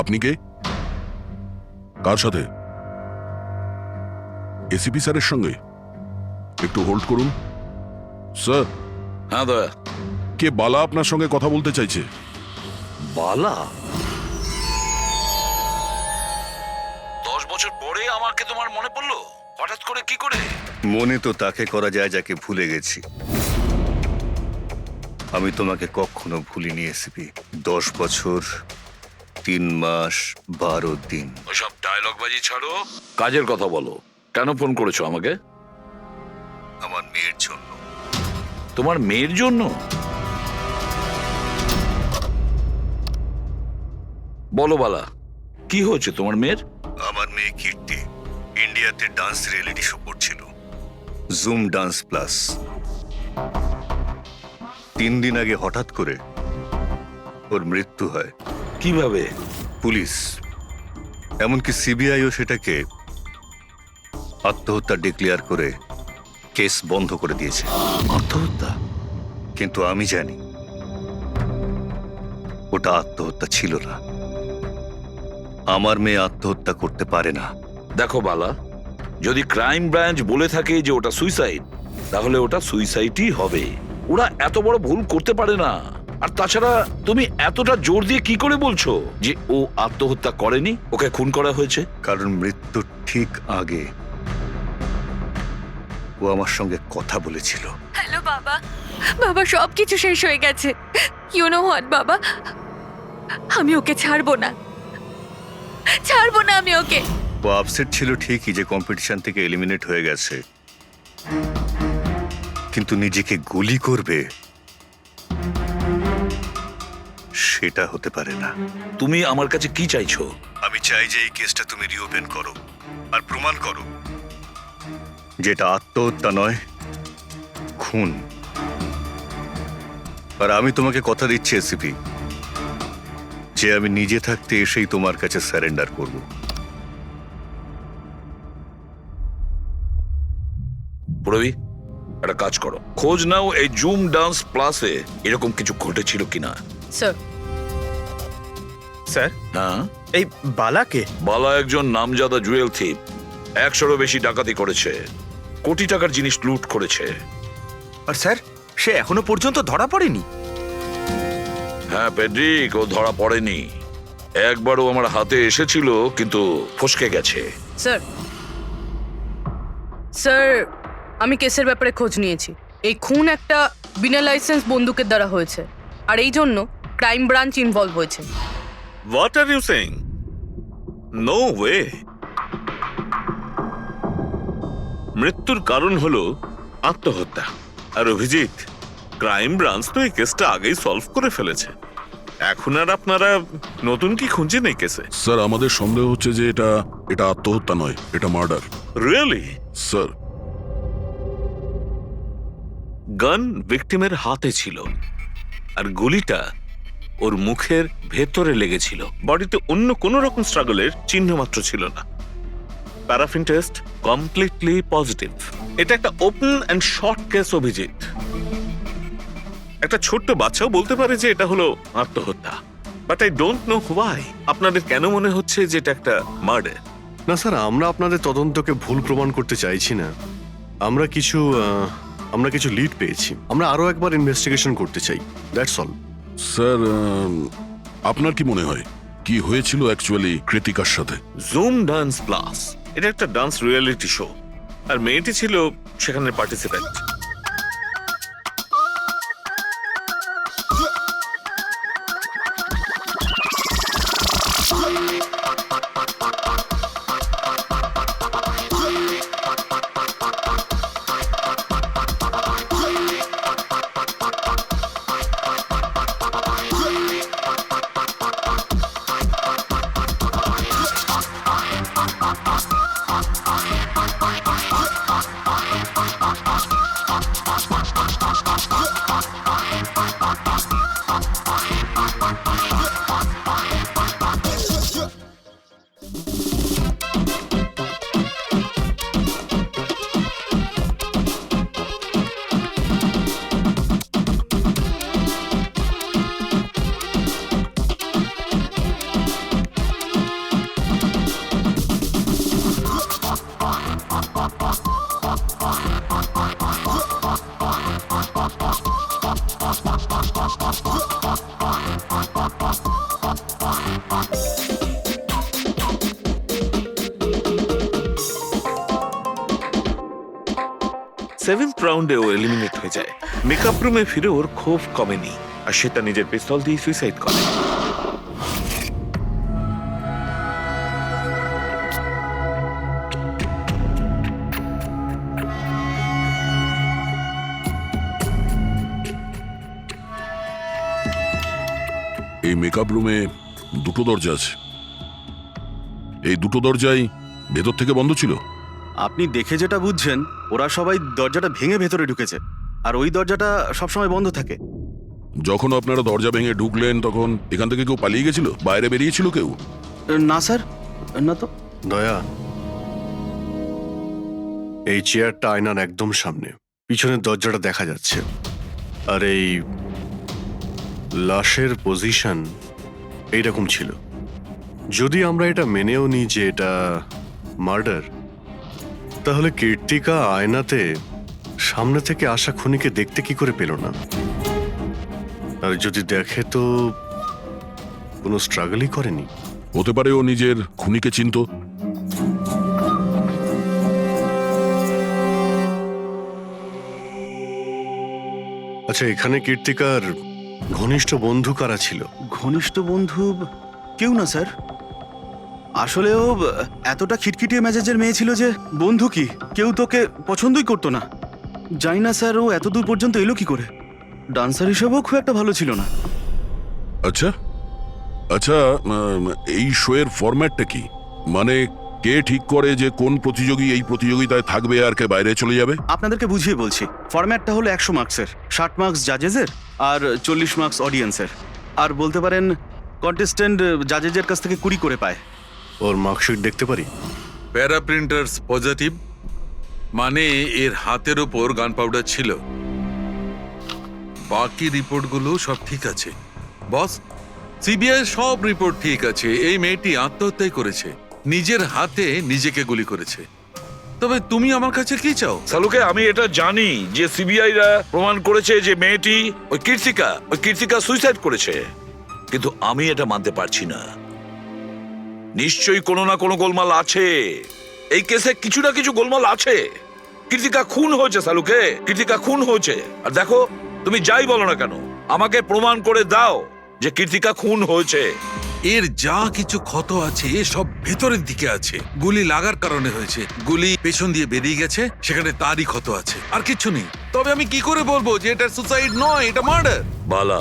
আপনি কে? কার সাথে? এসিপি স্যারের সঙ্গে? একটু হোল্ড করুন স্যার। হ্যাঁ দয়া। কে বালা আপনার সঙ্গে কথা বলতে চাইছে? বালা? 10 বছর পরে আমাকে তোমার মনে পড়লো হঠাৎ করে? কি করে? মনে তো তাকে করা যায় যাকে ভুলে গেছি। আমি তোমাকে কখনো ভুলিনি এসিপি। 10 বছর 3 মাস 12 দিন। ওসব ডায়লগ বাজি ছাড়ো, কাজের কথা বলো। কেন ফোন করেছো আমাকে? আমার মেয়ের জন্য। তোমার মেয়ের জন্য? বলো বালা, কি হয়েছে তোমার মেয়ের? আমার মেয়ে কীর্তি ইন্ডিয়াতে ডান্স রিয়েলিটি শো করছিল, জুম ডান্স প্লাস। 3 দিন আগে হঠাৎ করে ওর মৃত্যু হয়। কিভাবে? পুলিশ, এমনকি সিবিআইও সেটাকে আত্মহত্যা ডিক্লেয়ার করে কেস বন্ধ করে দিয়েছে। আত্মহত্যা? কিন্তু আমি জানি ওটা আত্মহত্যা ছিল না। আমার মেয়ে আত্মহত্যা করতে পারে না। দেখো বালা, যদি ক্রাইম ব্রাঞ্চ বলে থাকে যে ওটা সুইসাইড, তাহলে ওটা সুইসাইডই হবে। ওরা এত বড় ভুল করতে পারে না। আর তাছাড়া তুমি এতটা জোর দিয়ে কি করে বলছো যে ও আত্মহত্যা করেনি, ওকে খুন করা হয়েছে? কারণ মৃত্যুর ঠিক আগে ও আমার সঙ্গে কথা বলেছিল। হ্যালো বাবা, বাবা সবকিছু শেষ হয়ে গেছে। ইউ নো হোয়াট বাবা, আমি ওকে ছাড়বো না, ছাড়বো না আমি ওকে। ও আপসেট ছিল ঠিকই যে কম্পিটিশন থেকে এলিমিনেট হয়ে গেছে, কিন্তু নিজেকে গুলি করবে সেটা হতে পারে না। তুমি আমার কাছে কি চাইছো? আমি চাই যে এই কেসটা তুমি রিওপেন করো আর প্রমাণ করো যেটা আত্মহত্যা নয়, খুন। আর আমি তোমাকে কথা দিচ্ছি এসিপি, যে আমি নিজে থাকতে এসেই তোমার কাছে সারেন্ডার করব। প্রবি, একটা কাজ করো, খোঁজ নাও এই জুম ডান্স প্লাসে এরকম কিছু ঘটেছিল কিনা। স্যার। স্যার, হ্যাঁ, এই বালাকে? বালা একজন নামজাদা জুয়েল থিপ। 100-এরও বেশি ডাকাতি করেছে, কোটি টাকার জিনিস লুট করেছে। আর স্যার, সে এখনো পর্যন্ত ধরা পড়েনি? হ্যাঁ পেড্রিক, ও ধরা পড়েনি। একবারও আমার হাতে এসেছিল, কিন্তু ফসকে গেছে। স্যার, স্যার, আমি কেসের ব্যাপারে খোঁজ নিয়েছি। এই খুন একটা বিনা লাইসেন্স বন্দুকের দ্বারা হয়েছে, আর এই জন্য ক্রাইম ব্রাঞ্চ ইনভলভ হয়েছে। What are you saying? No way. মৃত্যুর কারণ হলো আত্মহত্যা। আর অভিজিৎ, ক্রাইম ব্রাঞ্চ তো এই কেসটা আগেই সলভ করে ফেলেছে। এখন আর আপনারা নতুন কি খুঁজছেন এই কেসে? স্যার, আমাদের সন্দেহ হচ্ছে যে এটা আত্মহত্যা নয়, এটা মার্ডার। রিয়েলি? স্যার, গান ভিকটিমের হাতে ছিল, আর গুলিটা ওর মুখের ভেতরে লেগেছিল। বডিতে অন্য কোনো রকম স্ট্রাগলের চিহ্ন মাত্র ছিল না। Paraffin test completely positive. এটা একটা open and short case Abhijit. একটা ছোট্ট বাচ্চাও বলতে পারে যে এটা হলো আত্মহত্যা। But I don't know why আপনাদের কেন মনে হচ্ছে যে এটা একটা মার্ডার? না স্যার, আমরা আপনাদের তদন্তকে ভুল প্রমাণ করতে চাইছি না। আমরা কিছু লিড পেয়েছি, আমরা আরো একবার ইনভেস্টিগেশন করতে চাই, দ্যাটস অল। স্যার, আপনার কি মনে হয় কি হয়েছিল অ্যাকচুয়ালি কৃতিকার সাথে? জুম ডান্স প্লাস এটা একটা ডান্স রিয়েলিটি শো, আর মেয়েটি ছিল সেখানে পার্টিসিপেন্ট। সেভেন্থ রাউন্ডে ও এলিমিনেট হয়ে যায়। মেকআপ রুমে ফিরে ওর ক্ষোভ কমেনি আর সে তার নিজের পিস্তল দিয়ে সুইসাইড করে। এই মেকআপ রুমে দুটো দরজা আছে, এই দুটো দরজাই ভেতর থেকে বন্ধ ছিল। আপনি দেখে যেটা বুঝছেন, ওরা সবাই দরজাটা ভেঙে ভেতরে ঢুকেছে, আর ওই দরজাটা সবসময় বন্ধ থাকে। যখন আপনারা দরজা ভেঙে ঢুকলেন তখন এখান থেকে কেউ পালিয়ে গেছিল, বাইরে বেরিয়েছিল কেউ? না স্যার, না তো। দয়া, এই চেয়ারটা আয়নার একদম সামনে, পিছনের দরজাটা দেখা যাচ্ছে, আর এই লাশের পজিশন এইরকম ছিল। যদি আমরা এটা মেনেও নিই যে এটা মার্ডার, তাহলে কীর্তিকা আয়নাতে সামনে থেকে আসা খুনিকে দেখতে কি করে পেল না? আর যদি দেখে তো কোনো স্ট্রাগলই করেনি। হতে পারে ও নিজের খুনিকে চিনত। আচ্ছা, এখানে কীর্তিকার ঘনিষ্ঠ বন্ধু কারা ছিল? ঘনিষ্ঠ বন্ধু কেউ না স্যার। আসলে ও এতটা খিটখিটিয়ে মেজাজের মেয়ে ছিল যে বন্ধু কি, কেউ তোকে পছন্দই করতো না। জানি না স্যার ও এত দূর পর্যন্ত এলো কি করে। ডান্সার হিসেবেও খুব একটা ভালো ছিল না। আচ্ছা আচ্ছা, এই শোয়ের ফরম্যাটটা কি? মানে কে ঠিক করে যে কোন প্রতিযোগী এই প্রতিযোগিতায় থাকবে আর কে বাইরে চলে যাবে? আপনাদেরকে বুঝিয়ে বলছি। ফরম্যাটটা হলো 100 মার্কসের, 60 মার্কস জাজেসের আর 40 মার্কস অডিয়েন্সের। আর বলতে পারেন কন্টেস্টেন্ট জাজেসের কাছ থেকে 20 করে পায়। ওর মার্কশিট দেখতে পারি? প্যারা প্রিন্টার্স পজিটিভ, মানে এর হাতের ওপর গান পাউডার ছিল। বাকি রিপোর্টগুলো সব ঠিক আছে বস। সিবিআই সব রিপোর্ট ঠিক আছে। এই মেয়েটি আত্মহত্যাই করেছে, নিজের হাতে নিজেকে গুলি করেছে। তবে তুমি আমার কাছে কি চাও? সালুকে, আমি এটা জানি যে সিবিআই রা প্রমাণ করেছে যে মেয়েটি ওই কীর্তিকা সুইসাইড করেছে, কিন্তু আমি এটা মানতে পারছি না। নিশ্চয়ই কোনো না কোনো গোলমাল আছে এই কেসে, কিছু না কিছু গোলমাল আছে। কীর্তিকা খুন হয়েছে সালুকে, কীর্তিকা খুন হয়েছে। আর দেখো, তুমি যাই বলো না কেন, আমাকে প্রমাণ করে দাও যে কীর্তিকা খুন হয়েছে। এর যা কিছু ক্ষত আছে সব ভেতরের দিকে আছে, গুলি লাগার কারণে হয়েছে। গুলি পেছন দিয়ে বেরিয়ে গেছে, সেখানে তারই ক্ষত আছে, আর কিছু নেই। তবে আমি কি করে বলবো যে এটা সুসাইড নয়, এটা মার্ডার? বালা,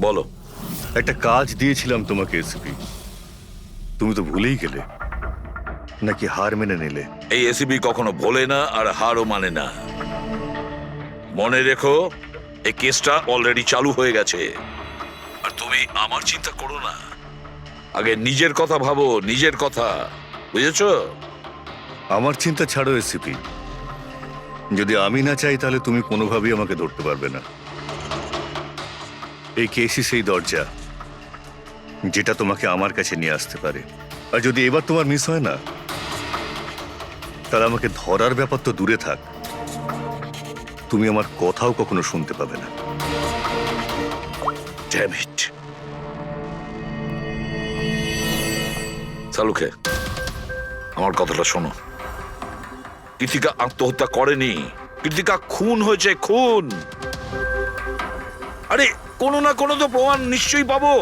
বলো। একটা কাজ দিয়েছিলাম তোমাকে এসপি, তুমি তো ভুলেই গেলে, নাকি হার মেনে নিলে? এই এসিবি কখনো ভোলে না আর হারও মানে না। মনে রেখো, এই কেসটা অলরেডি চালু হয়ে গেছে। আর তুমি আমার চিন্তা করো না, আগে নিজের কথা ভাবো, নিজের কথা, বুঝেছো? আমার চিন্তা ছাড়ো এসিপি, যদি আমি না চাই তাহলে তুমি কোনোভাবেই আমাকে ধরতে পারবে না। এই কেসই সেই দরজা যেটা তোমাকে আমার কাছে নিয়ে আসতে পারে। আর যদি এবার তোমার মিস হয় না, তাহলে আমাকে ধরার ব্যাপার তো দূরে থাক, তুমি আমার কথাও কখনো শুনতে পাবে না। Damn it. সালুকে, আমার কথাটা শোনো। কীর্তিকা আত্মহত্যা করেনি, কীর্তিকা খুন হয়েছে, খুন। আরে কোনো না কোনো তো প্রমাণ নিশ্চয়ই পাবো,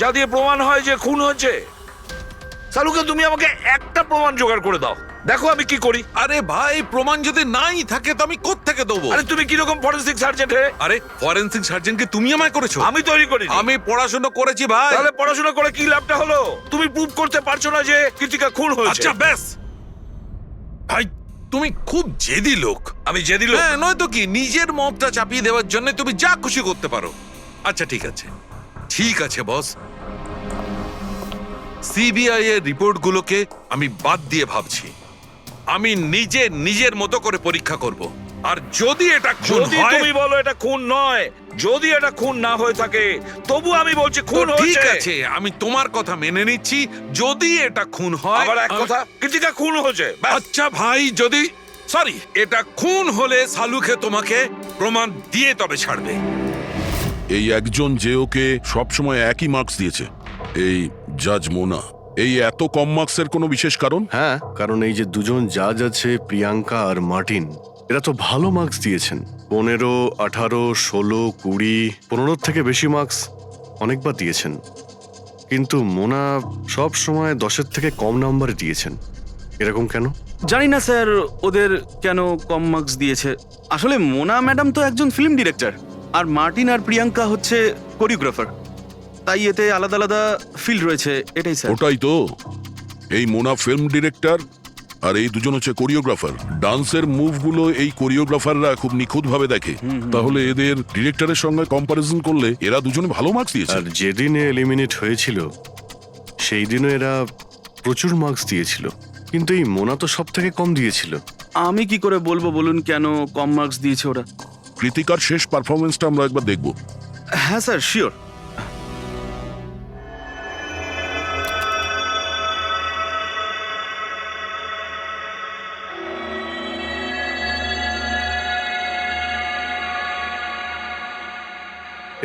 যা দিয়ে প্রমাণ হয় যে খুন হয়েছে। সালুকে, তুমি আমাকে একটা প্রমাণ জোগাড় করে দাও, দেখো আমি কি করি। আরে ভাই, প্রমাণ যদি নাই থাকে তো আমি কোত্থেকে দেবো? আরে তুমি কিরকম ফরেনসিক সার্জন হে? আরে ফরেনসিক সার্জনকে তুমি আমায় করেছো? আমি তৈরি করি। আমি পড়াশোনা করেছি ভাই। তাহলে পড়াশোনা করে কি লাভটা হলো? তুমি প্রুভ করতে পারছো না যে কীর্তিকা খুন হয়েছে। আচ্ছা ব্যাস ভাই, তুমি খুব জেদি লোক। আমি জেদি লোক? হ্যাঁ, নয়তো কি, নিজের মতটা চাপিয়ে দেওয়ার জন্য তুমি যা খুশি করতে পারো। আচ্ছা ঠিক আছে, ঠিক আছে বস, সিবিআই এর রিপোর্টগুলোকে আমি বাদ দিয়ে ভাবছি। আমি নিজের মতো করে পরীক্ষা করব, আর যদি এটা খুন যদি হয়, তুমি বলো এটা খুন নয়, যদি এটা খুন না হয়ে থাকে, তবু আমি বলছি খুন তো ঠিক হয়েছে। আছে, আমি তোমার কথা মেনে নিচ্ছি। যদি এটা খুন হয়, আবার এক কথা, কীর্তিকা খুন হয়েছে, ব্যাস। আচ্ছা ভাই, যদি সরি এটা খুন হলে সালুকে তোমাকে প্রমাণ দিয়ে তবে ছাড়বে। এই একজন যে ওকে সবসময় একই মার্কস দিয়েছে, এই জাজ মোনা, এই এত কম মার্কসের কোনো বিশেষ কারণ? হ্যাঁ, কারণ এই যে দুজন জাজ আছে, প্রিয়াঙ্কা আর মার্টিন, এরা তো ভালো মার্কস দিয়েছেন। 15, 18, 16, 20, 15 থেকে বেশি মার্কস অনেকবার দিয়েছেন। কিন্তু মোনা সব সময় 10-এর থেকে কম নাম্বার দিয়েছেন। এরকম কেন? জানি না স্যার ওদের কেন কম মার্কস দিয়েছে। আসলে মোনা ম্যাডাম তো একজন ফিল্ম ডিরেক্টর, আর মার্টিন আর প্রিয়াঙ্কা হচ্ছে কোরিওগ্রাফার, তাই এতে আলাদা আলাদা ফিল্ড রয়েছে, এটাই স্যার। ওটাই তো, এই মোনা ফিল্ম ডিরেক্টর আর এই দুজন হচ্ছে কোরিওগ্রাফার। ডান্সের মুভগুলো এই কোরিওগ্রাফাররা খুব নিখুঁতভাবে দেখে। তাহলে এদের ডিরেক্টরের সঙ্গে কম্পারিজন করলে এরা দুজনে ভালো মার্কস দিয়েছে। আর যেদিনে এলিমিনেট হয়েছিল সেই দিনও এরা প্রচুর মার্কস দিয়েছিল, কিন্তু এই মোনা তো সব থেকে কম দিয়েছিল। আমি কি করে বলবো বলুন কেন কম মার্কস দিয়েছে ওরা? কৃতিকার শেষ পারফরমেন্সটা আমরা একবার দেখব। হ্যাঁ স্যার, শিওর।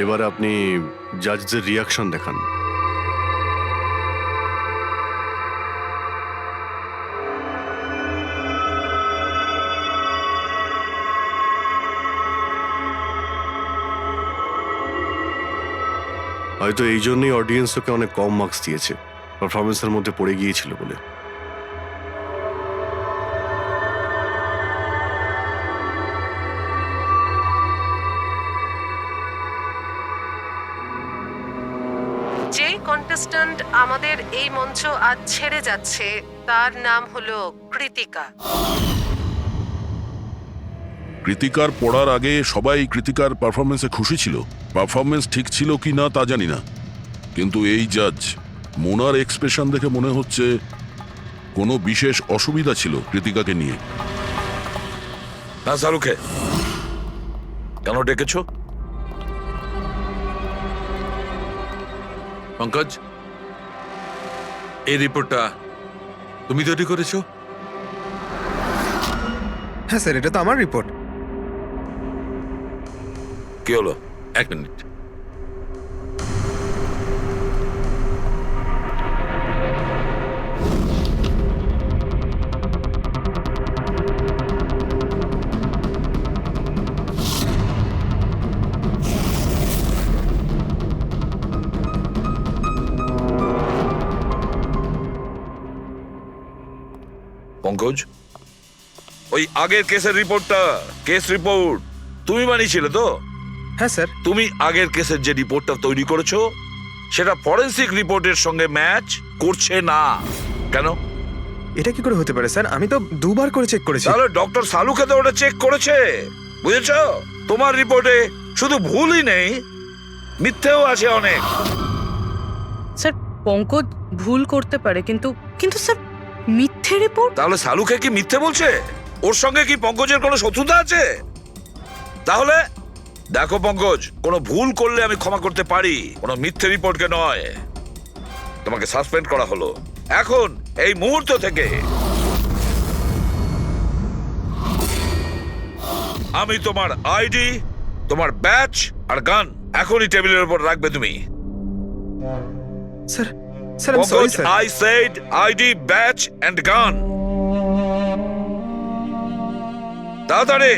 এবার আপনি জাজদের রিয়াকশন দেখান। হয়তো এই জন্যই অডিয়েন্স ওকে অনেক কম মার্কস দিয়েছে, পারফরমেন্সের মধ্যে পড়ে গিয়েছিল বলে। যে কন্টেস্ট্যান্ট আমাদের এই মঞ্চ আজ ছেড়ে যাচ্ছে তার নাম হলো কৃতিকা। কৃতিকার পড়ার আগে সবাই কৃতিকার পারফরমেন্সে খুশি ছিল। পারফরমেন্স ঠিক ছিল কি না তা জানি না, কিন্তু এই জাজ মোনার এক্সপ্রেশন দেখে মনে হচ্ছে কোনো বিশেষ অসুবিধা ছিল কৃতিকাকে নিয়ে। না শাহরুখে, কেন ডেকেছো? পঙ্কজ, এই রিপোর্টটা তুমি তৈরি করেছো? হ্যাঁ স্যার, এটা তো আমার রিপোর্ট। কি হলো? 1 মিনিট। পঙ্কজ, ওই আগের কেসের রিপোর্টটা, কেস রিপোর্ট তুমি বানিয়েছিলে তো? হ্যাঁ স্যার। তুমি আগের কেসের যে রিপোর্টটা তৈরি করেছো সেটা ফরেনসিক রিপোর্টের সঙ্গে ম্যাচ করছে না কেন? এটা কি করে হতে পারে স্যার? আমি তো 2 বার করে চেক করেছি। তাহলে ডক্টর সালুকে তো ওটা চেক করেছে, বুঝেছো? তোমার রিপোর্টে শুধু ভুলই নেই, মিথ্যেও আছে অনেক। স্যার, পঙ্কজ ভুল করতে পারে, কিন্তু কিন্তু স্যার মিথ্যে রিপোর্ট? তাহলে সালুকে কি মিথ্যে বলছে? ওর সঙ্গে কি পঙ্কজের কোনো শত্রুতা আছে? তাহলে দেখো পঙ্কজ, কোনো ভুল করলে আমি ক্ষমা করতে পারি, কোনো মিথ্যে রিপোর্টকে নয়। তোমাকে সাসপেন্ড করা হলো এখন, এই মুহূর্ত থেকে। আমি তোমার আইডি, তোমার ব্যাচ আর গান এখনই টেবিলের উপর রাখবে তুমি। স্যার, স্যার আমি sorry sir. I said ID, badge and gun. তাড়াতাড়ি।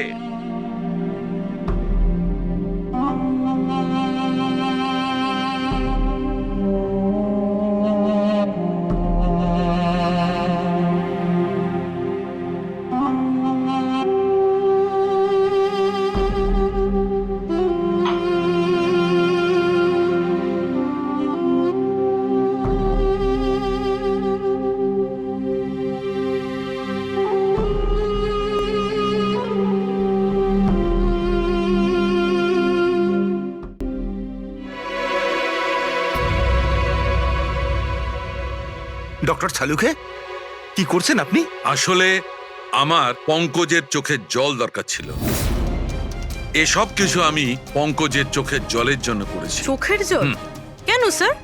ডক্টর সালুকে, কি করছেন আপনি? আসলে আমার পঙ্কজের চোখের জল দরকার ছিল। এসব কিছু আমি পঙ্কজের চোখের জলের জন্য করেছি। চোখের জল? কেন স্যার?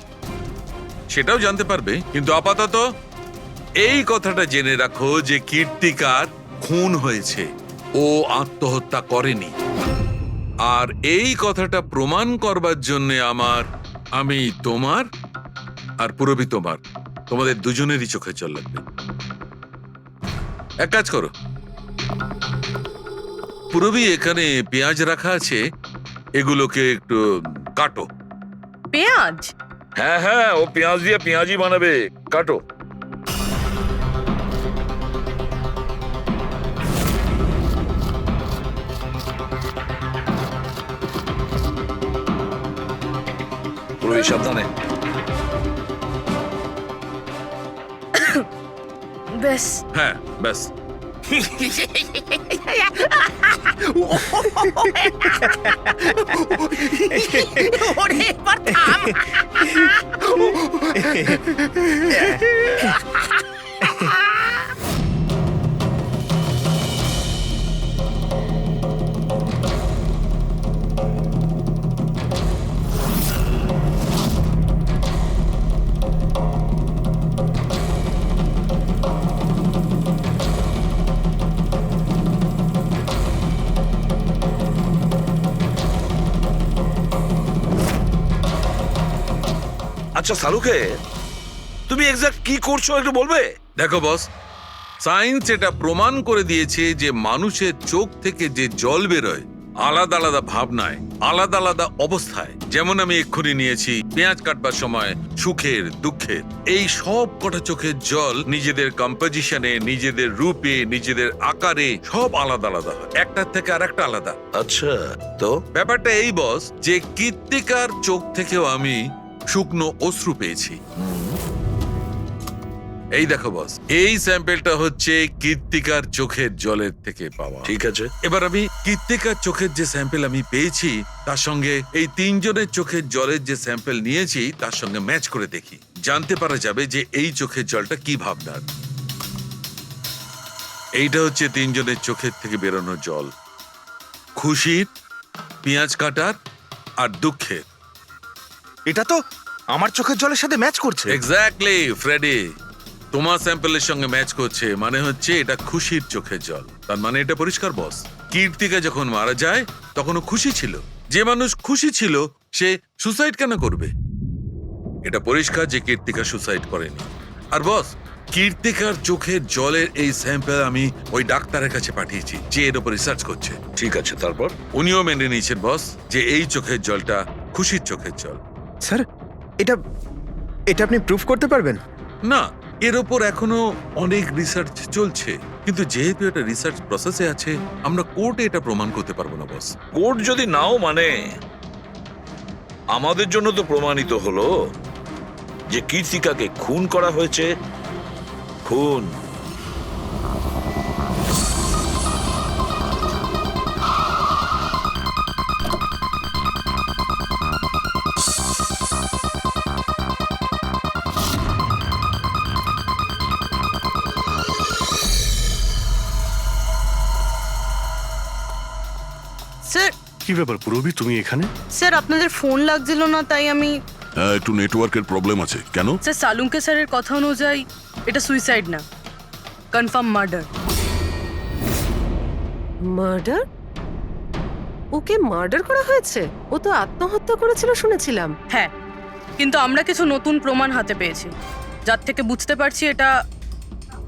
সেটাও জানতে পারবে, কিন্তু আপাতত এই কথাটা জেনে রাখো যে কীর্তিকার খুন হয়েছে, ও আত্মহত্যা করেনি। আর এই কথাটা প্রমাণ করবার জন্য আমি তোমার আর পুরবি তোমার তোমাদের দুজনেরই চোখে জল লাগবে। এক কাজ করো, পুরবি এখানে পেঁয়াজ রাখা আছে, এগুলোকে একটু কাটো। পেঁয়াজ? হ্যাঁ হ্যাঁ, ও পেঁয়াজ দিয়ে পেঁয়াজি বানাবে, কাটো। পুরোই সাবধানে। বেশ। হ্যাঁ ব্যাস। আচ্ছা সালুকে, তুমি এক্সাক্ট কি করছো একটু বলবে? দেখো বস, সায়েন্স এটা প্রমাণ করে দিয়েছে যে মানুষের চোখ থেকে যে জল বেরোয় আলাদা আলাদা ভাবনায়, আলাদা আলাদা অবস্থায়, যেমন আমি এক্ষুনি নিয়েছি পেঁয়াজ কাটবার সময় সুখের, দুঃখের, এই সব কটা চোখের জল নিজেদের কম্পোজিশনে, নিজেদের রূপে, নিজেদের আকারে সব আলাদা আলাদা হয়, একটার থেকে আর একটা আলাদা। আচ্ছা, তো ব্যাপারটা এই বস যে কৃত্তিকার চোখ থেকেও আমি শুকনো অশ্রু পেয়েছি। এই দেখো বস, এই স্যাম্পেলটা হচ্ছে কৃত্তিকার চোখের জলের থেকে পাওয়া। ঠিক আছে, এবার আমি কৃত্তিকার চোখের যে স্যাম্পেল আমি পেয়েছি তার সঙ্গে এই তিনজনের চোখের জলের যে স্যাম্পেল নিয়েছি তার সঙ্গে ম্যাচ করে দেখি, জানতে পারা যাবে যে এই চোখের জলটা কি ভাবনার। এইটা হচ্ছে তিনজনের চোখের থেকে বেরোনো জল, খুশির, পেঁয়াজ কাটার আর দুঃখের। এটা তো আমার চোখের জলের সাথে ম্যাচ করছে। এক্স্যাক্টলি ফ্রেডি, তোমার স্যাম্পেলের সঙ্গে ম্যাচ করছে, মানে হচ্ছে এটা খুশির চোখের জল। তার মানে এটা পরিষ্কার বস, কীর্তিকা যখন মারা যায় তখন ও খুশি ছিল। যে মানুষ খুশি ছিল সে সুসাইড কেন করবে? এটা পরিষ্কার যে কীর্তিকা সুসাইড করেনি। আর বস, কীর্তিকার চোখের জলের এই স্যাম্পেল আমি ওই ডাক্তারের কাছে পাঠিয়েছি যে এর উপর রিসার্চ করছে। ঠিক আছে, তারপর? উনিও মেনে নিয়েছেন বস যে এই চোখের জলটা খুশির চোখের জল। স্যার, এটা এটা আপনি প্রুফ করতে পারবেন? না, এর ওপর এখনো অনেক রিসার্চ চলছে, কিন্তু যেহেতু এটা রিসার্চ প্রসেসে আছে আমরা কোর্টে এটা প্রমাণ করতে পারবো না বস। কোর্ট যদি নাও মানে, আমাদের জন্য তো প্রমাণিত হলো যে কীর্তিকাকে খুন করা হয়েছে। খুন। স্যার, কি ব্যাপার পুরবি, তুমি এখানে? স্যার আপনাদের ফোন লাগছিল না তাই আমি। হ্যাঁ, একটু নেটওয়ার্কের প্রবলেম আছে। কেন? স্যার সালুঙ্কে স্যারের কথা অনুযায়ী এটা সুইসাইড না, কনফার্ম মার্ডার। মার্ডার? ওকে মার্ডার করা হয়েছে? ও তো আত্মহত্যা করেছিল শুনেছিলাম। হ্যাঁ, কিন্তু আমরা কিছু নতুন প্রমাণ হাতে পেয়েছি যার থেকে বুঝতে পারছি এটা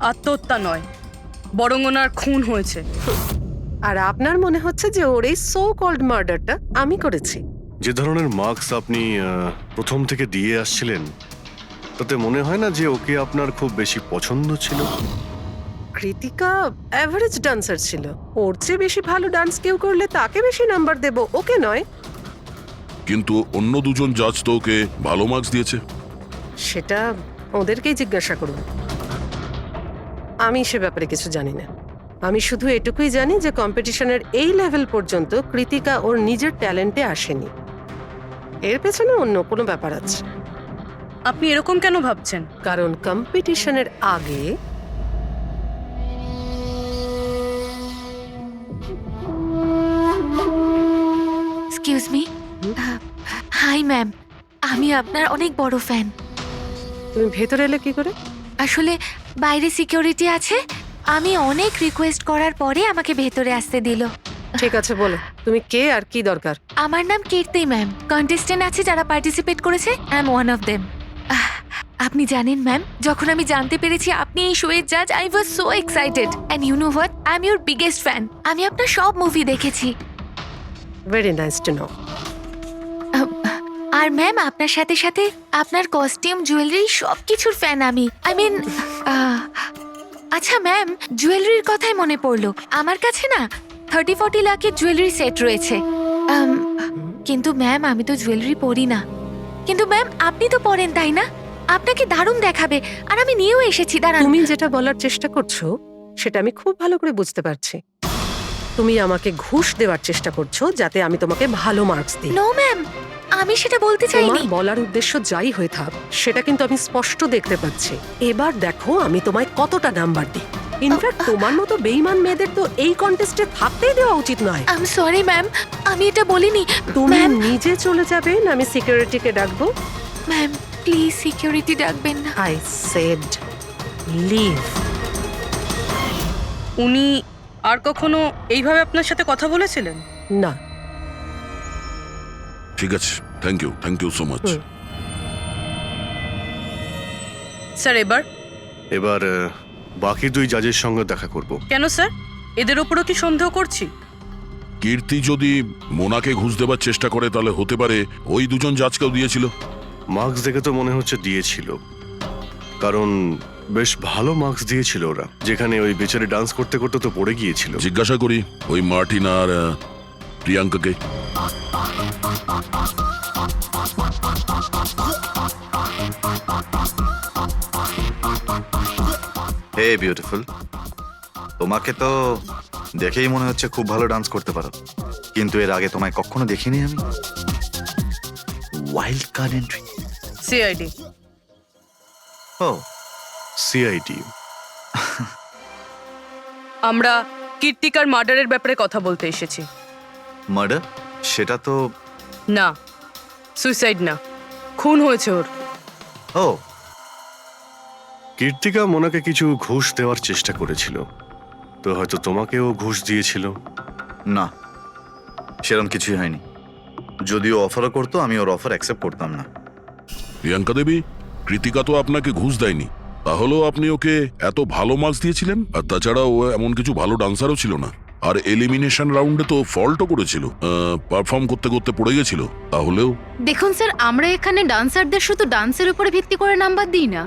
আত্মহত্যা নয়, বরং ওনার খুন হয়েছে। আর আপনার মনে হচ্ছে যে ওর এই সো কল্ড মার্ডারটা আমি করেছি? যে ধরনের মার্কস আপনি প্রথম থেকে দিয়ে আসছিলেন তাতে মনে হয় না যে ওকে আপনার খুব বেশি পছন্দ ছিল। কৃতিকা অ্যাভারেজ ডান্সার ছিল, ওর চেয়ে বেশি ভালো ডান্স কেউ করলে তাকে বেশি নাম্বার দেব, ওকে নয়। কিন্তু অন্য দুজন জাজ তো ওকে ভালো মার্কস দিয়েছে। সেটা ওদেরকেই জিজ্ঞাসা করুন, আমি সে ব্যাপারে কিছু জানি না। আমি শুধু এটুকুই জানি যে কম্পিটিশনের এই লেভেল পর্যন্ত কৃতিকা ওর নিজের ট্যালেন্টে আসেনি, এর পেছনে অন্য কোনো ব্যাপার আছে। আপনি এরকম কেন ভাবছেন? কারণ কম্পিটিশনের আগে এক্সকিউজ মি। হাই ম্যাম, আমি আপনার অনেক বড় ফ্যান। তুমি ভেতরে এলে কি করে? আসলে বাইরে সিকিউরিটি আছে, আমি অনেক রিকোয়েস্ট করার পরে আমাকে ভেতরে আসতে দিল। ঠিক আছে, বলো তুমি কে আর কি দরকার। আমার নাম কীর্তি ম্যাম, কন্টেস্টেন্ট আছে যারা পার্টিসিপেট করেছে, I am one of them. আপনি জানেন ম্যাম, যখন আমি জানতে পেরেছি আপনি এই শোয়ের জাজ, I was so excited. And you know what, I am your biggest fan. আমি আপনার সব মুভি দেখেছি। Very nice to know. আর ম্যাম, আপনার সাথে সাথে আপনার কস্টিউম, জুয়েলারি সব কিছুর ফ্যান আমি। আই মিন, আচ্ছা ম্যাম, জুয়েলারির কথাই মনে পড়লো। আমার কাছে না 30-40 লাখের জুয়েলারি সেট রয়েছে। কিন্তু ম্যাম, আমি তো জুয়েলারি পরি না। কিন্তু ম্যাম, আপনি তো পরেন, তাই না? আপনাকে দারুণ দেখাবে। আর আমি নিয়েও এসেছি, দাঁড়ান। তুমি যেটা বলার চেষ্টা করছো সেটা আমি খুব ভালো করে বুঝতে পারছি। তুমি আমাকে ঘুষ দেওয়ার চেষ্টা করছো যাতে আমি তোমাকে ভালো মার্কস দিই। নো ম্যাম, আমি সেটা বলতে চাইনি। তোমার বলার উদ্দেশ্য যাই হয়ে থাক, সেটা কিন্তু আমি স্পষ্ট দেখতে পাচ্ছি। এবার দেখো আমি তোমায় কতটা নাম্বার দিই। ইনফ্যাক্ট তোমার মতো বেইমান মেয়েদের তো এই কন্টেস্টে থাকতেই দেওয়া উচিত নয়। আই এম সরি ম্যাম, আমি এটা বলিনি। তুমি ম্যাম, নিজে চলে যাবে না আমি সিকিউরিটিকে ডাকবো? ম্যাম প্লিজ সিকিউরিটি ডাকবেন না। I said leave. উনি আর কখনো এইভাবে আপনার সাথে কথা বলেছিলেন? না। ঠিক আছে, thank you so much. Sir এবার এবার বাকি 2 জাজের সঙ্গে দেখা করব। কেন স্যার? এদের ওপরও কি সন্দেহ করছি? কীর্তি যদি মোনাকে ঘুষ দেবার চেষ্টা করে তাহলে হতে পারে ওই 2জন জাজকেও দিয়েছিল। মার্কস দেখে তো মনে হচ্ছে দিয়েছিল, কারণ বেশ ভালো মার্কস দিয়েছিল ওরা। যেখানে ওই বেচারে ডান্স করতে করতে তো পড়ে গিয়েছিল। জিজ্ঞাসা করি ওই মার্টিন আর প্রিয়াঙ্কাকে। হে বিউটিফুল, তোমাকে তো দেখেই মনে হচ্ছে খুব ভালো ডান্স করতে পারো, কিন্তু এর আগে তোমায় কখনো দেখিনি আমি। Wild card entry. সিআইডি। ও, সিআইডি। আমরা কীর্তিকার মার্ডারের ব্যাপারে কথা বলতে এসেছি। মার্ডার? সেটা তো না, সুইসাইড না, খুন হয়েছে ওর। ও, কীর্তিকা মোনাকে কিছু ঘুষ দেওয়ার চেষ্টা করেছিল, তো হয়তো তোমাকেও ঘুষ দিয়েছিল। না, সেরকম কিছুই হয়নি। যদিও অফারও করতো, আমি ওর অফার অ্যাকসেপ্ট করতাম না। প্রিয়াঙ্কা দেবী, কৃতিকা তো আপনাকে ঘুষ দেয়নি, তাহলেও আপনি ওকে এত ভালো মার্কস দিয়েছিলেন। আর তাছাড়া ও এমন কিছু ভালো ডান্সারও ছিল না। আর এলিমিনেশন রাউন্ডে তো ফল্টও করেছিল, পারফর্ম করতে করতে পড়ে গেছিল। তাহলেও দেখুন স্যার, আমরা এখানে ডান্সারদের শুধু ডান্সের উপরে ভিত্তি করে নাম্বার দিই না।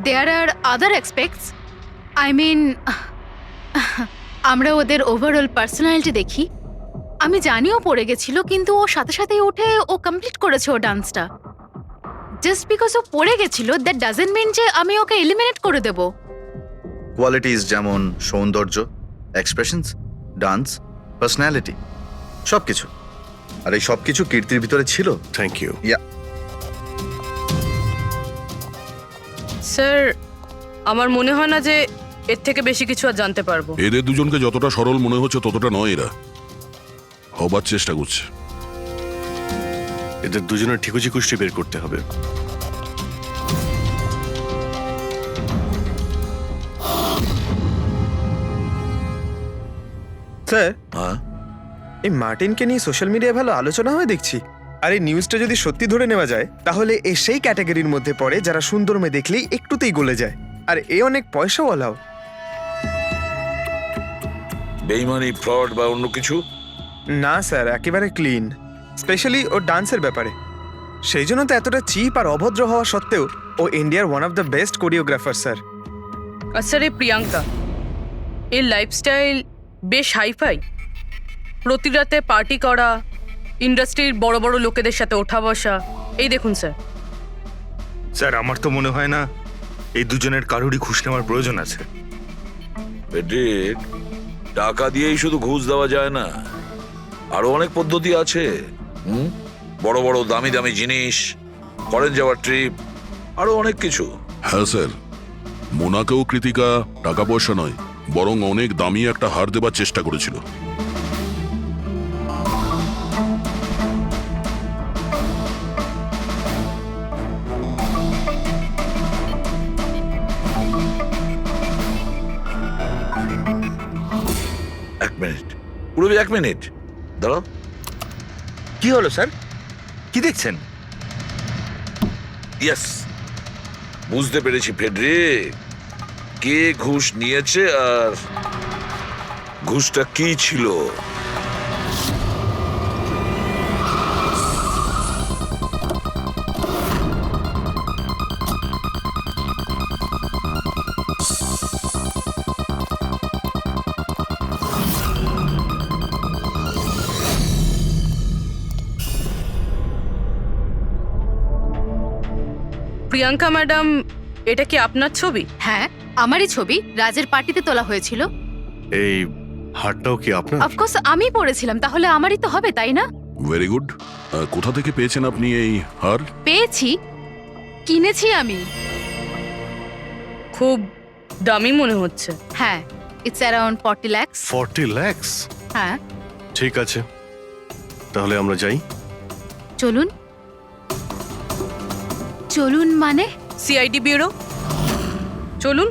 দেয়ার আর আদার এক্সপেক্টস। আই মিন, আমরা ওদের ওভারঅল পার্সোনালিটি দেখি। আমি জানিও পড়ে গেছিল, কিন্তু ও সাথে সাথেই উঠে ও কমপ্লিট করেছে ও ডান্সটা। জাস্ট বিকজ ও পড়ে গেছিল, দ্যাট ডাজন্ট মিন যে আমি ওকে এলিমিনেট করে দেব। কোয়ালিটিস যেমন সৌন্দর্য, এক্সপ্রেশনস, ডান্স, পার্সোনালিটি, সবকিছু। আর এই সবকিছু কীর্তির ভিতরে ছিল। Thank you. স্যার, আমার মনে হয় না যে এর থেকে বেশি কিছু আর জানতে পারবো। এদের দুজনকে যতটা সরল মনে হচ্ছে ততটা নয়। এরা হবার চেষ্টা করছে। এদের দুজনের ঠিকুজি কুষ্টি বের করতে হবে। স্যার, হ্যাঁ, এই মার্টিনকে নিয়ে সোশ্যাল মিডিয়ায় ভালো আলোচনা হয় দেখছি। আর এই নিউজটা যদি সত্যি ধরে নেওয়া যায়, তাহলে এ সেই ক্যাটাগরির মধ্যে পড়ে যারা সুন্দর মেয়ে দেখলেই একটুতেই গলে যায়। আর এ অনেক পয়সাওয়ালাও। বেইমানি, ফ্রড বা অন্য কিছু? না স্যার, একেবারে ক্লিন। স্পেশালি ওর ডান্সের ব্যাপারে। সেই জন্য তো এতটা চিপ আর অভদ্র হওয়া সত্ত্বেও ও ইন্ডিয়ার one of the best choreographer sir. আর স্যার, এই প্রিয়াঙ্কা, এর লাইফস্টাইল বেশ হাইফাই। প্রতি রাতে পার্টি করা, ইন্ডাস্ট্রির বড় বড় লোকেদের সাথে ওঠা বসা। এই দেখুন স্যার। স্যার, আমার তো মনে হয় না এই দুজনের কারোরই ঘুষ নেওয়ার প্রয়োজন আছে। পেডিক, টাকা দিয়েই শুধু ঘুষ দেওয়া যায় না, আরো অনেক পদ্ধতি আছে। বড় বড় দামি দামি জিনিস, ফরেন যাওয়ার ট্রিপ, আরো অনেক কিছু। হ্যাঁ স্যার, মোনাকেও কৃতিকা টাকা পয়সা নয়, বরং অনেক দামি একটা হার দেবার চেষ্টা করেছিল। এক মিনিট, পুরবি, 1 মিনিট দাঁড়াও। কি হলো স্যার? কি দেখছেন? ইয়েস, বুঝতে পেরেছি ফেডরিক, কে ঘুষ নিয়েছে আর ঘুষটা কি ছিল। প্রিয়াঙ্কা ম্যাডাম, এটা কি আপনার ছবি? হ্যাঁ, আমারই ছবি, রাজের পার্টিতে তোলা হয়েছিল। এই হারটাও কি আপনার? অফকোর্স আমি পড়েছিলাম, তাহলে আমারই তো হবে, তাই না? Very good. কোথা থেকে পেয়েছেন আপনি এই হার? পেয়েছি, কিনেছি আমি। খুব দামি মনে হচ্ছে। হ্যাঁ, ইটস অ্যারাউন্ড 40 lakhs। 40 lakhs? হ্যাঁ। ঠিক আছে, তাহলে আমরা যাই। চলুন। চলুন মানে? সিআইডি ব্যুরো চলুন।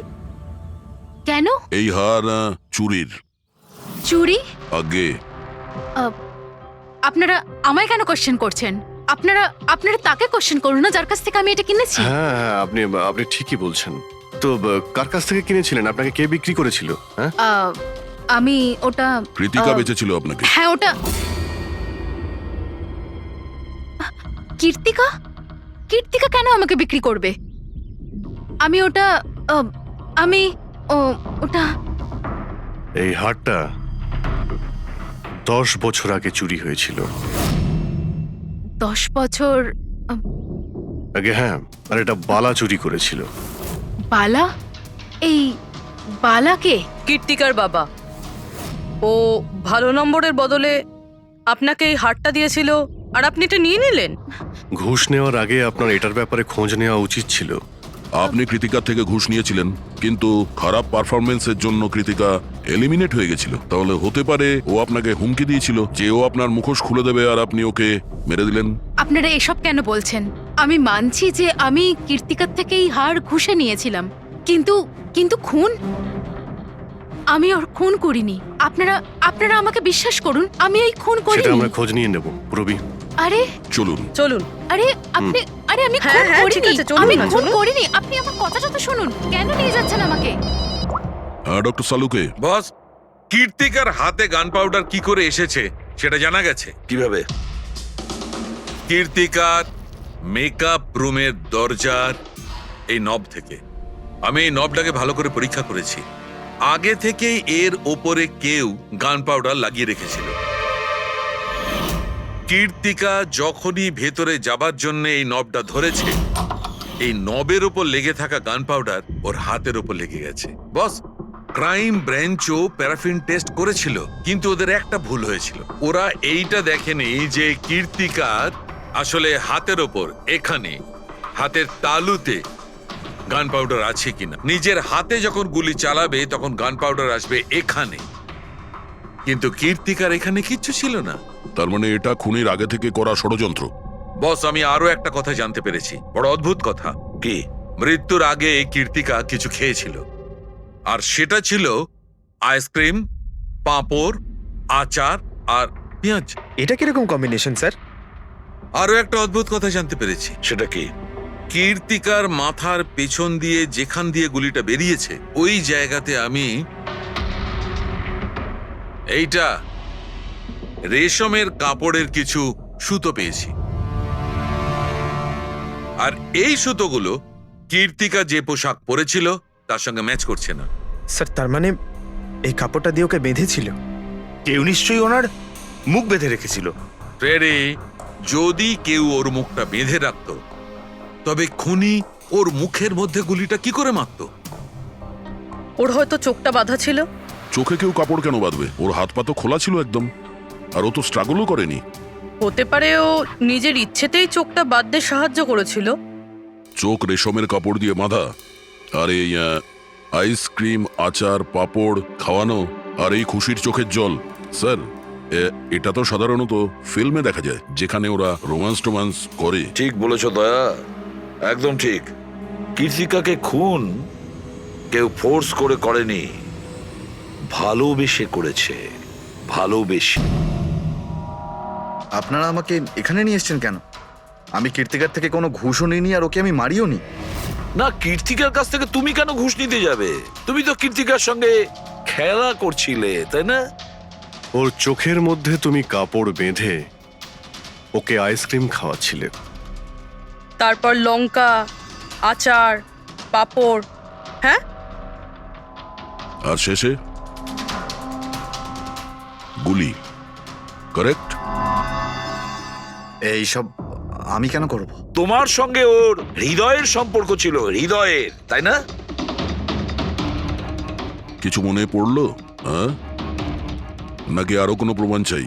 কেন? এই হার চুরির। চুরি? আগে আপনারা আমায় কেন কোশ্চেন করছেন? আপনারা আপনারা তাকে কোশ্চেন করুন না যার কাছ থেকে আমি এটা কিনেছি। হ্যাঁ হ্যাঁ, আপনি ঠিকই বলছেন। তো কার কাছ থেকে কিনেছিলেন? আপনাকে কে বিক্রি করেছিল? হ্যাঁ, আমি ওটা কৃতিকা বেচেছিল আপনাকে। হ্যাঁ, ওটা কীর্তিকা। কীর্তিকা কেন আমাকে বিক্রি করবে? আমি ওটা আমি ওটা এই হারটা 10 বছর আগে চুরি হয়েছিল। 10 বছর আগে? হ্যাঁ, আর এটা বালা চুরি করেছিল। বালা? এই বালাকে? কীর্তিকার বাবা। ও ভালো নম্বরের বদলে আপনাকে এই হারটা দিয়েছিল আর আপনি এটা নিয়ে নিলেন। ঘুষ নেওয়ার আগে আপনার এটার ব্যাপারে খোঁজ নেওয়া উচিত ছিল। আপনি কৃতিকার থেকে ঘুষ নিয়েছিলেন, কিন্তু খারাপ পারফরমেন্সের জন্য কৃতিকা এলিমিনেট হয়ে গেছিল। তাহলে হতে পারে ও আপনাকে হুমকি দিয়েছিল যে ও আপনার মুখোশ খুলে দেবে আর আপনি ওকে মেরে দিলেন। আপনারা এসব কেন বলছেন? আমি মানছি যে আমি কীর্তিকার থেকে এই হার ঘুষে নিয়েছিলাম, কিন্তু কিন্তু খুন? আমি ওর খুন করিনি। আপনারা আমাকে বিশ্বাস করুন, আমি এই খুন সেটা করিনি। আমরা খোঁজ নিয়ে নেব, পুরবি। আরে চলুন চলুন। আরে আপনি আরে আমি হ্যাঁ, খুন হ্যাঁ, ঠিক করিনি। আছে, চলুন আমি না, খুন চলুন। করিনি। আপনি আমার কথাটা তো শুনুন। কেন নিয়ে যাচ্ছেন আমাকে? হ্যাঁ ডক্টর সালুকে। বস, কীর্তিকার হাতে গান পাউডার কি করে এসেছে সেটা জানা গেছে। কিভাবে? কীর্তিকার মেকআপ রুমের দরজার এই নব থেকে। আমি এই নবটাকে ভালো করে পরীক্ষা করেছি। আগে থেকেই এর ওপরে কেউ গান পাউডার লাগিয়ে রেখেছিল। কীর্তিকা যখনই ভেতরে যাবার জন্য এই নবটা ধরেছে, এই নবের ওপর লেগে থাকা গান পাউডার ওর হাতের ওপর লেগে গেছে। বস, ক্রাইম ব্রাঞ্চও প্যারাফিন টেস্ট করেছিল, কিন্তু ওদের একটা ভুল হয়েছিল। ওরা এইটা দেখেনি যে কীর্তিকার আসলে হাতের ওপর, এখানে হাতের তালুতে গান পাউডার আছে কিনা। নিজের হাতে যখন গুলি চালাবে তখন গান পাউডার আসবে এখানে, কিন্তু কীর্তিকার এখানে কিচ্ছু ছিল না। তার মানে এটা খুনের আগে থেকে করা ষড়যন্ত্র। বস, আমি আরো একটা কথা জানতে পেরেছি, বড় অদ্ভুত কথা। কি? মৃত্যুর আগে কীর্তিকা কিছু খেয়েছিল, আর সেটা ছিল আইসক্রিম, পাঁপড়, আচার আর পেঁয়াজ। এটা কিরকম কম্বিনেশন স্যার? আরো একটা অদ্ভুত কথা জানতে পেরেছি। সেটা কি? কীর্তিকার মাথার পেছন দিয়ে যেখান দিয়ে গুলিটা বেরিয়েছে ওই জায়গাতে আমি এইটা রেশমের কাপড়ের কিছু সুতো পেয়েছি, আর এই সুতোগুলো কীর্তিকা যে পোশাক পরেছিল তার সঙ্গে ম্যাচ করছে না। স্যার, তার মানে এই কাপড়টা দিয়ে ওকে বেঁধেছিল? কেউ নিশ্চয়ই ওনার মুখ বেঁধে রেখেছিল। ফ্রেডি, যদি কেউ ওর মুখটা বেঁধে রাখতো তবে খুনি ওর মুখের মধ্যে গুলিটা কি করে মারতো? ওর হয়তো চোখটা বাঁধা ছিল। চোখে কেউ কাপড় কেন বাঁধবে? ওর হাত পা তো খোলা ছিল একদম, আর ও তো স্ট্রাগলও করেনি। হতে পারে ও নিজের ইচ্ছেতেই চোখটা বাঁধতে সাহায্য করেছিল। চোখ রেশমের কাপড় দিয়ে বাঁধা, আর এই আইসক্রিম, আচার, পাঁপড় খাওয়ানো, আর এই খুশির চোখের জল। স্যার, এটা তো সাধারণত ফিল্মে দেখা যায়, যেখানে ওরা রোমান্স করে। ঠিক বলেছ দয়া, একদম ঠিক। কীর্তিকাকে খুন কেউ ফোর্স করে করেনি, ভালোবেসে করেছে। ভালোবেসে। আপনারা আমাকে এখানে নিয়ে এসেছেন কেন? আমি কীর্তিকার থেকে কোনো ঘুষও নিইনি, আর ওকে আমি মারিও নি। না, কীর্তিকার কাছ থেকে তুমি কেন ঘুষ নিতে যাবে? তুমি তো কীর্তিকার সঙ্গে খেলা করছিলে, তাই না? ওর চোখের মধ্যে তুমি কাপড় বেঁধে ওকে আইসক্রিম খাওয়াচ্ছিলে। তারপর লঙ্কা, আচার, পাঁপড়। হ্যাঁ, আর শেষে গুলি, কারেক্ট? এইসব আমি কেন করব? তোমার সঙ্গে ওর হৃদয়ের সম্পর্ক ছিল, হৃদয়ের, তাই না? কিছু মনে পড়লো? হ্যাঁ, নাকি আরো কোনো প্রমাণ চাই?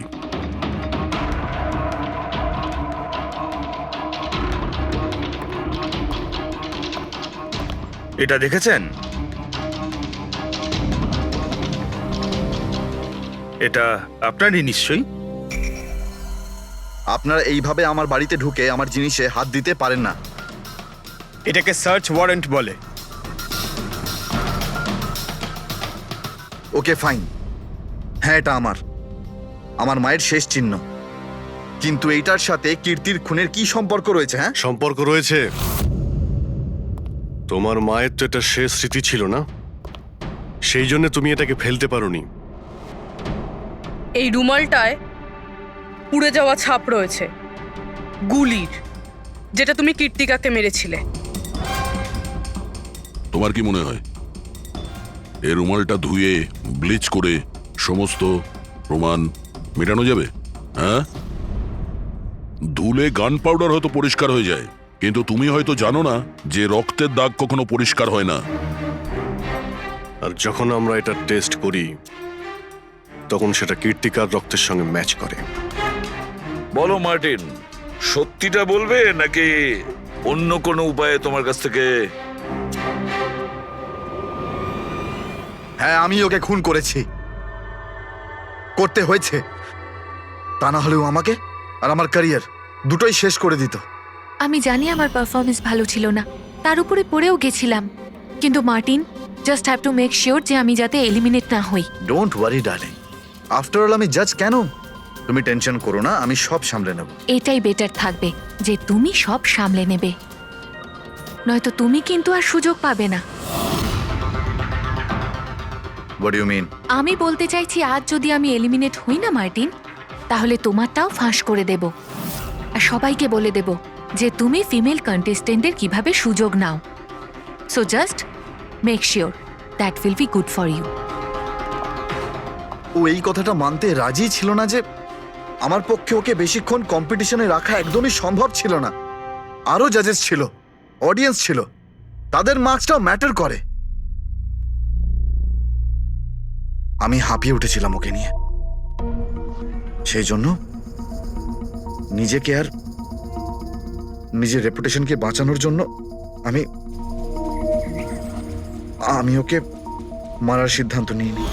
এটা দেখেছেন? এটা আপনারই নিশ্চয়ই। আপনারা এইভাবে আমার বাড়িতে ঢুকে আমার জিনিসে হাত দিতে পারেন না। এটাকে সার্চ ওয়ারেন্ট বলে। ওকে ফাইন, হ্যাঁ এটা আমার মায়ের শেষ চিহ্ন। কিন্তু এইটার সাথে কীর্তির খুনের কি সম্পর্ক রয়েছে? হ্যাঁ, সম্পর্ক রয়েছে। তোমার মায়ের তো এটা শেষ স্মৃতি ছিল না, সেই জন্য তুমি এটাকে ফেলতে পারোনি। এই রুমালটায় পুড়ে যাওয়া ছাপ রয়েছে গুলির, যেটা তুমি কীর্তিকাকে মেরেছিলে। তোমার কি মনে হয় এই রুমালটা ধুয়ে ব্লিচ করে সমস্ত প্রমাণ মেটানো যাবে? হ্যাঁ, ধুলে গান পাউডার হয়তো পরিষ্কার হয়ে যায়, কিন্তু তুমি হয়তো জানো না যে রক্তের দাগ কখনো পরিষ্কার হয় না। আর যখন আমরা এটা টেস্ট করি তখন সেটা কীর্তিকার রক্তের সঙ্গে ম্যাচ করে। বলো মার্টিন, সত্যিটা বলবে নাকি অন্য কোনো উপায়ে তোমার কাছ থেকে? হ্যাঁ আমি ওকে খুন করেছি, করতে হয়েছে। তা না হলেও আমাকে আর আমার ক্যারিয়ার দুটোই শেষ করে দিত। আমি জানি আমার পারফরমেন্স ভালো ছিল না, তার উপরে পড়েও গেছিলাম, কিন্তু Martin, just have to make sure যে আমি যাতে এলিমিনেট না হই। Don't worry darling, after all আমি জাজ কেন? তুমি টেনশন করো না, আমি সব সামলে নেব। এটাই বেটার থাকবে যে তুমি সব সামলে নেবে, নয়তো তুমি কিন্তু আর সুযোগ পাবে না। What do you mean? আমি বলতে চাইছি, আজ যদি আমি এলিমিনেট হই না মার্টিন, তাহলে তোমারটাও ফাঁস করে দেব, আর সবাইকে বলে দেব যে তুমি ফিমেল কন্টেস্টেন্টদের কিভাবে সুযোগ নাও। So just make sure that will be good for you. ও এই কথাটা মানতে রাজি ছিল না যে আমার পক্ষে ওকে বেশিক্ষণ কম্পিটিশনে রাখা একদমই সম্ভব ছিল না। আরো জাজেস ছিল, অডিয়েন্স ছিল, তাদের মার্কসটাও ম্যাটার করে। আমি হাঁপিয়ে উঠেছিলাম ওকে নিয়ে, সেই জন্য নিজেকে আর নিজের রেপুটেশনকে বাঁচানোর জন্য আমি ওকে মারার সিদ্ধান্ত নিইনি।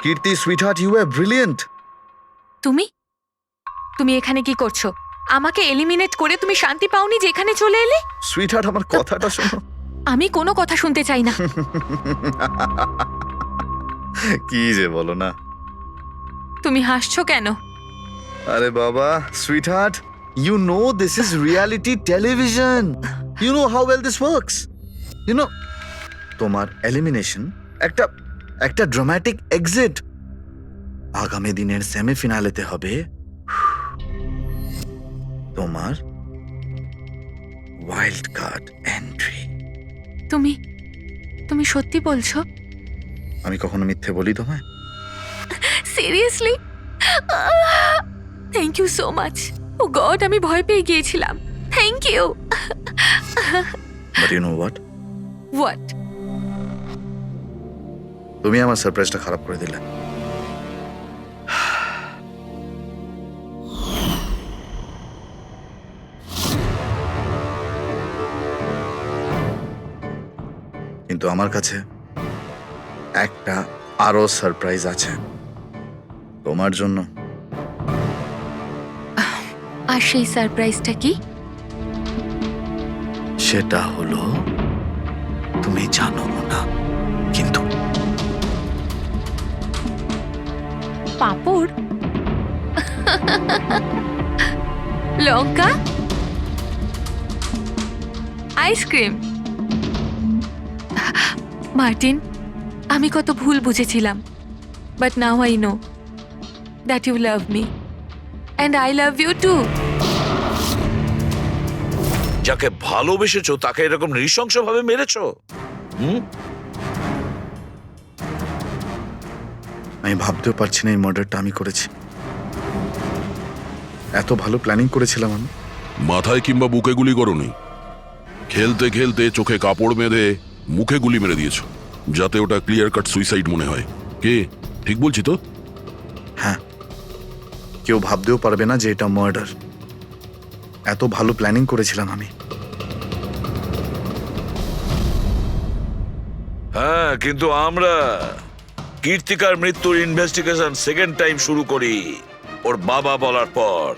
কীর্তি সুইটহার্ট, ইউ আর ব্রিলিয়েন্ট। তুমি এখানে কি করছো? আমাকে এলিমিনেট করে তুমি শান্তি পাওনি যে এখানে চলে এলে? সুইটহার্ট, আমার কথাটা শোনো। আমি কোনো কথা শুনতে চাই না। কি যে বলো না। তুমি হাসছো কেন? আরে বাবা sweetheart, you know this is reality television, you know how well this works, you know তোমার এলিমিনেশন একটা ড্রামাটিক এক্সিট। আগামী দিনের সেমিফিনালেতে হবে তোমার ওয়াইল্ড কার্ড এন্ট্রি। তুমি সত্যি বলছো? আমি কখনো মিথ্যে বলি তোমায়? Seriously? Thank you so much. Oh God, আমি ভয় পেয়ে গিয়েছিলাম। Thank you. But you know what? What? তুমি আমার সারপ্রাইজটা খারাপ করে দিলে। কিন্তু আমার কাছে একটা আরো সারপ্রাইজ আছে তোমার জন্য। আর সেই সারপ্রাইজটা কি? সেটা হলো তুমি জানো না, কিন্তু পাঁপড়, লঙ্কা, আইসক্রিম। মার্টিন, আমি কত ভুল বুঝেছিলাম, but now I know that you love me and I love you too. যাকে ভালোবেসেছো তাকে এরকম নৃশংসভাবে মেরেছো? আমি ভাবতেও পারছি না এই মার্ডারটা আমি করেছি। এত ভালো প্ল্যানিং করেছিলাম আমি। মাথায় কিংবা বুকে গুলি করনি, খেলতে খেলতে চোখে কাপড় বেঁধে মুখে গুলি মেরে দিয়েছো, যাতে ওটা ক্লিয়ার কাট সুইসাইড মনে হয়। কে ঠিক বলছি তো? হ্যাঁ, কেউ ভাবতেও পারবে না যে এটা মার্ডার। এত ভালো প্ল্যানিং করেছিলাম আমি। হ্যাঁ, কিন্তু আমরা কীর্তিকার মৃত্যুর ইনভেস্টিগেশন সেকেন্ড টাইম শুরু করি ওর বাবা বলার পর,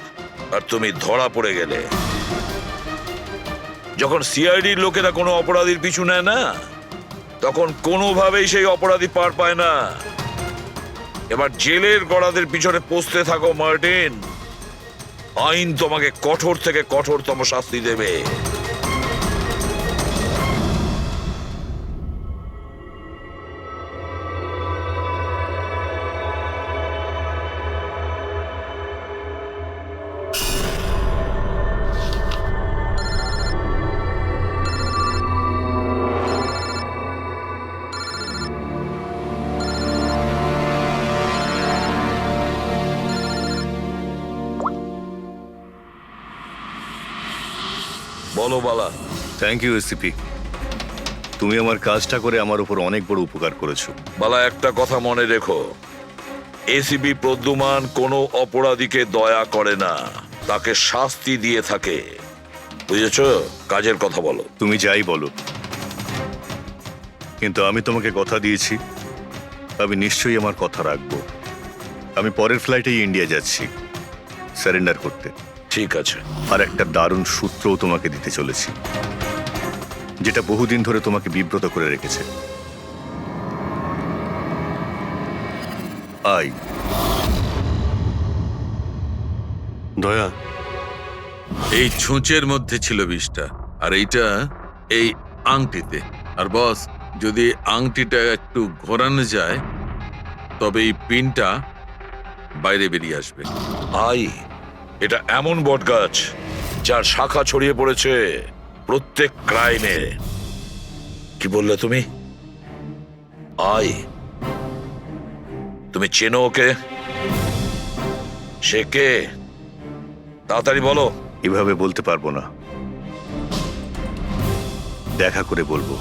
আর তুমি ধরা পড়ে গেলে। যখন সিআইডির লোকেরা কোনো অপরাধীর পিছু নেয় না, তখন কোনোভাবেই সেই অপরাধী পার পায় না। এবার জেলের গড়াদের পিছনে পৌঁছতে থাকো মার্টিন। আইন তোমাকে কঠোর থেকে কঠোরতম শাস্তি দেবে। বলো বালা। থ্যাংক ইউ এসিপি, তুমি আমার কাজটা করে আমার উপর অনেক বড় উপকার করেছো। বালা, একটা কথা মনে রেখো, এসিবি প্রদ্যুমান কোনো অপরাধীকে দয়া করে না, তাকে শাস্তি দিয়ে থাকে। বুঝেছো? কাজের কথা বলো। তুমি যাই বলো, কিন্তু আমি তোমাকে কথা দিয়েছি, আমি নিশ্চয়ই আমার কথা রাখবো। আমি পরের ফ্লাইটেই ইন্ডিয়া যাচ্ছি সারেন্ডার করতে। ঠিক আছে। আর একটা দারুণ সূত্রও তোমাকে দিতে চলেছি, যেটা বহুদিন ধরে তোমাকে বিব্রত করে রেখেছে। আই দয়া, এই ছুঁচের মধ্যে ছিল বিষটা, আর এইটা এই আংটিতে। আর বস, যদি আংটিটা একটু ঘোরানো যায় তবে এই পিনটা বাইরে বেরিয়ে আসবে। আই, এটা এমন বটগাছ যার শাখা ছড়িয়ে পড়েছে প্রত্যেক ক্রাইমে। কি বললে তুমি? আই, তুমি চেনো ওকে? সে কে? তাড়াতাড়ি বলো। এভাবে বলতে পারবো না, দেখা করে বলবো।